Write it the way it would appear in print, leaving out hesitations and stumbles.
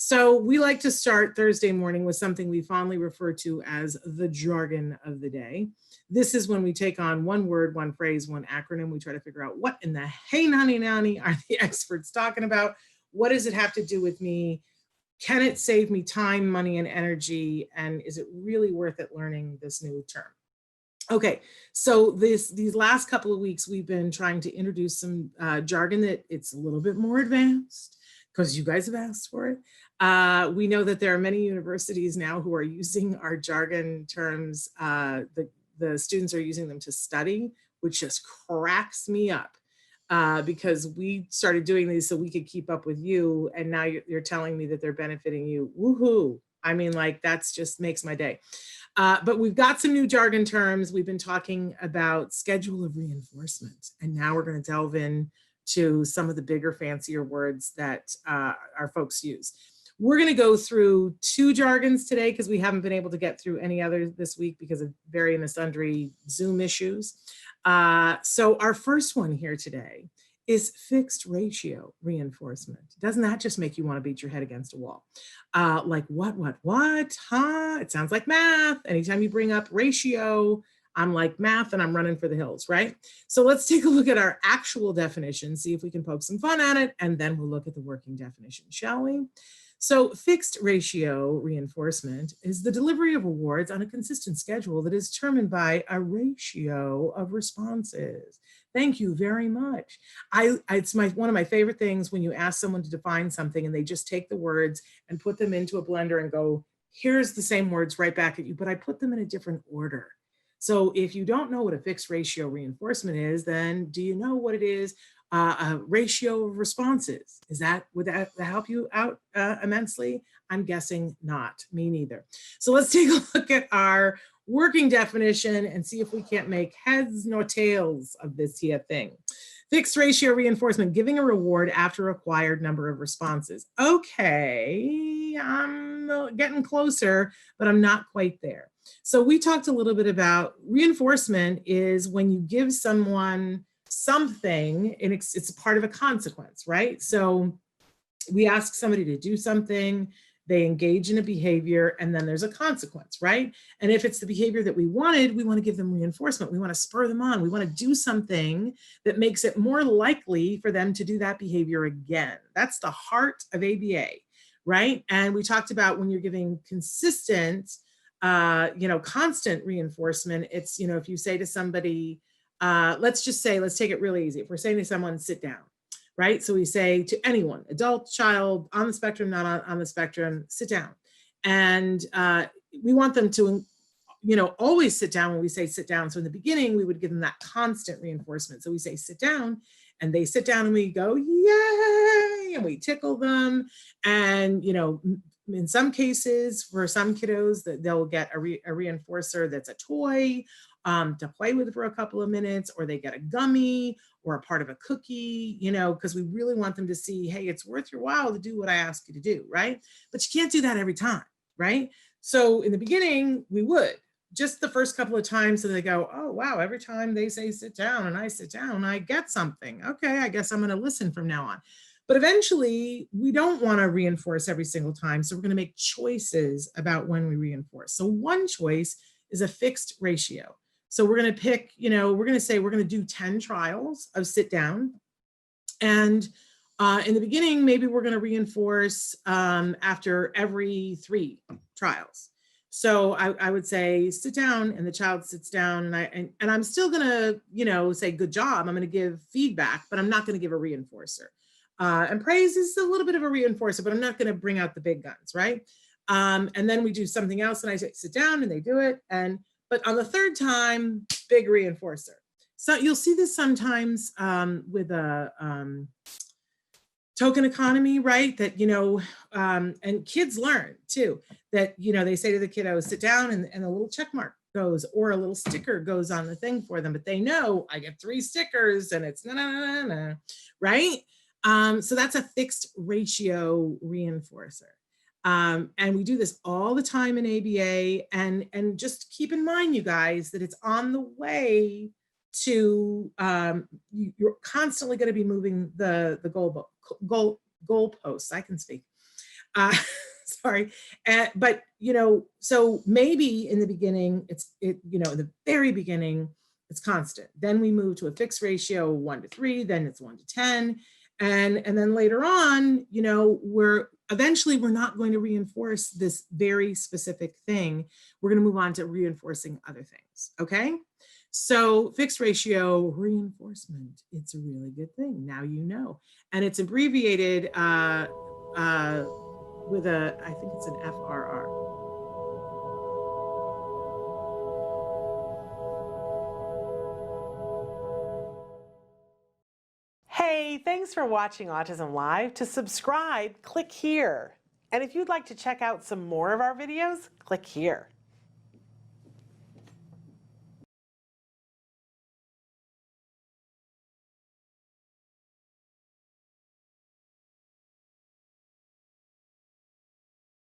So we like to start Thursday morning with something we fondly refer to as the jargon of the day. This is when we take on one word, one phrase, one acronym. We try to figure out what in the hey nanny nanny are the experts talking about? What does it have to do with me? Can it save me time, money, and energy? And is it really worth it learning this new term? Okay, so these last couple of weeks, we've been trying to introduce some jargon that it's a little bit more advanced because you guys have asked for it. We know that there are many universities now who are using our jargon terms. The students are using them to study, which just cracks me up because we started doing these so we could keep up with you. And now you're telling me that they're benefiting you. Woohoo. I mean, like, that's just makes my day. But we've got some new jargon terms. We've been talking about schedule of reinforcement, and now we're going to delve in to some of the bigger, fancier words that our folks use. We're going to go through two jargons today because we haven't been able to get through any others this week because of varying and sundry Zoom issues. So our first one here today is fixed ratio reinforcement. Doesn't that just make you want to beat your head against a wall? Like what, huh? It sounds like math. Anytime you bring up ratio, I'm like math and I'm running for the hills, right? So let's take a look at our actual definition, see if we can poke some fun at it, and then we'll look at the working definition, shall we? So fixed ratio reinforcement is the delivery of awards on a consistent schedule that is determined by a ratio of responses. Thank you very much. It's one of my favorite things when you ask someone to define something and they just take the words and put them into a blender and go, here's the same words right back at you, but I put them in a different order. So if you don't know what a fixed ratio reinforcement is, then do you know what it is? A ratio of responses. Would that help you out immensely? I'm guessing not, me neither. So let's take a look at our working definition and see if we can't make heads nor tails of this here thing. Fixed ratio reinforcement, giving a reward after acquired number of responses. Okay, I'm getting closer, but I'm not quite there. So we talked a little bit about reinforcement is when you give someone something and it's a part of a consequence, right? So we ask somebody to do something, they engage in a behavior, and then there's a consequence, right? And if it's the behavior that we want to give them reinforcement. We want to spur them on. We want to do something that makes it more likely for them to do that behavior again. That's the heart of ABA, right? And we talked about when you're giving consistent, constant reinforcement, it's, if you say to somebody, let's take it really easy. If we're saying to someone, sit down, right? So we say to anyone, adult, child, on the spectrum, not on the spectrum, sit down. And we want them to, always sit down when we say sit down. So in the beginning, we would give them that constant reinforcement. So we say sit down, and they sit down and we go, yay, and we tickle them. And, in some cases, for some kiddos, that they'll get a reinforcer that's a toy to play with for a couple of minutes, or they get a gummy or a part of a cookie, because we really want them to see, hey, it's worth your while to do what I ask you to do, right? But you can't do that every time, right? So in the beginning, we would, just the first couple of times, so they go, oh, wow, every time they say sit down and I sit down, I get something. Okay, I guess I'm going to listen from now on. But eventually, we don't want to reinforce every single time. So we're going to make choices about when we reinforce. So one choice is a fixed ratio. So we're going to pick, we're going to say we're going to do 10 trials of sit down. And in the beginning, maybe we're going to reinforce after every 3 trials. So I would say sit down, and the child sits down, and I'm still going to, say good job. I'm going to give feedback, but I'm not going to give a reinforcer. And praise is a little bit of a reinforcer, but I'm not going to bring out the big guns, right? And then we do something else, and I say sit down, and they do it. But on the 3rd time, big reinforcer. So you'll see this sometimes with a token economy, right? That, and kids learn too, that, they say to the kiddo, sit down, and a little check mark goes, or a little sticker goes on the thing for them, but they know I get 3 stickers and it's na, right? So that's a fixed ratio reinforcer. And we do this all the time in ABA, and just keep in mind, you guys, that it's on the way to, you're constantly going to be moving the goalposts. I can speak. Uh, sorry. But, you know, so maybe in the beginning, you know, in the very beginning, it's constant. Then we move to a fixed ratio, 1 to 3, then it's 1 to 10. And then later on, you know, we're not going to reinforce this very specific thing. We're going to move on to reinforcing other things. Okay. So fixed ratio reinforcement, it's a really good thing. Now you know. And it's abbreviated with I think it's an FRR. Hey, thanks for watching Autism Live. To subscribe, click here. And if you'd like to check out some more of our videos, click here.